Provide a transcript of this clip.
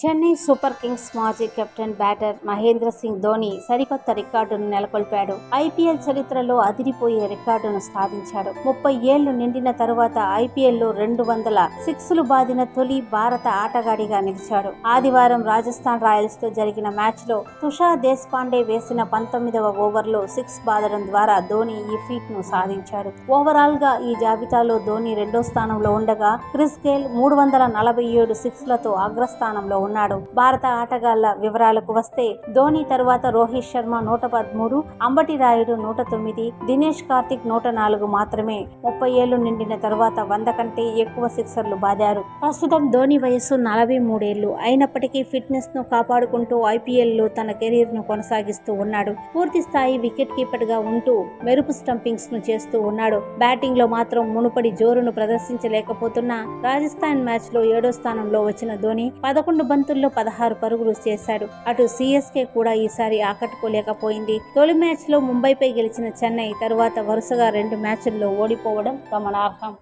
Chennai super Kings మాజీ captain batter Mahindra Singh Dhoni సరికొత్త రికార్డును నెలకొల్పాడు. ఐపీఎల్ చరిత్రలో అదిరిపోయే రికార్డును సాధించాడు. 30 ఏళ్లు నిండిన తరువాత ఐపీఎల్లో 200 సిక్స్లు బాదిన తొలి భారత ఆటగాడిగా నిలిచాడు. ఆదివారం రాజస్థాన్ రాయల్స్ తో జరిగిన మ్యాచ్ లో తుషార్ దేశ్పాండే వేసిన 19వ ఓవర్లో 6 బాదడం ద్వారా ధోని ఈ ఫీట్ ను సాధించాడు. ఓవరాల్ గా ఈ జాబితాలో ధోని రెండో స్థానంలో ఉండగా క్రిస్ గేల్ 347 సిక్స్లతో అగ్రస్థానంలో ఉన్నాడు. భారత ఆటగాళ్ల వివరాలకు వస్తే ధోని తరువాత రోహిత్ శర్మ 113, అంబటి రాయుడు 109, దినేష్ కార్తిక్ 104 మాత్రమే 30 ఏళ్లు నిండిన తరువాత 100 కంటే ఎక్కువ సిక్సర్లు బాదారు. ప్రస్తుతం ధోని వయస్సు 43 ఏళ్లు అయినప్పటికీ ఫిట్నెస్ ను కాపాడుకుంటూ ఐపీఎల్ లో తన కెరీర్ ను కొనసాగిస్తూ ఉన్నాడు. పూర్తి స్థాయి వికెట్ కీపర్ గా ఉంటూ మెరుపు స్టంపింగ్స్ ను చేస్తూ ఉన్నాడు. బ్యాటింగ్ లో మాత్రం మునుపటి జోరును ప్రదర్శించలేకపోతున్నా రాజస్థాన్ మ్యాచ్ లో 7వ స్థానంలో వచ్చిన ధోని 11 బంతుల్లో 16 పరుగులు చేశాడు. అటు సిఎస్కే కూడా ఈసారి ఆకట్టుకోలేకపోయింది. తొలి మ్యాచ్ లో ముంబైపై గెలిచిన చెన్నై తరువాత వరుసగా 2 మ్యాచ్ల్లో ఓడిపోవడం గమనార్హం.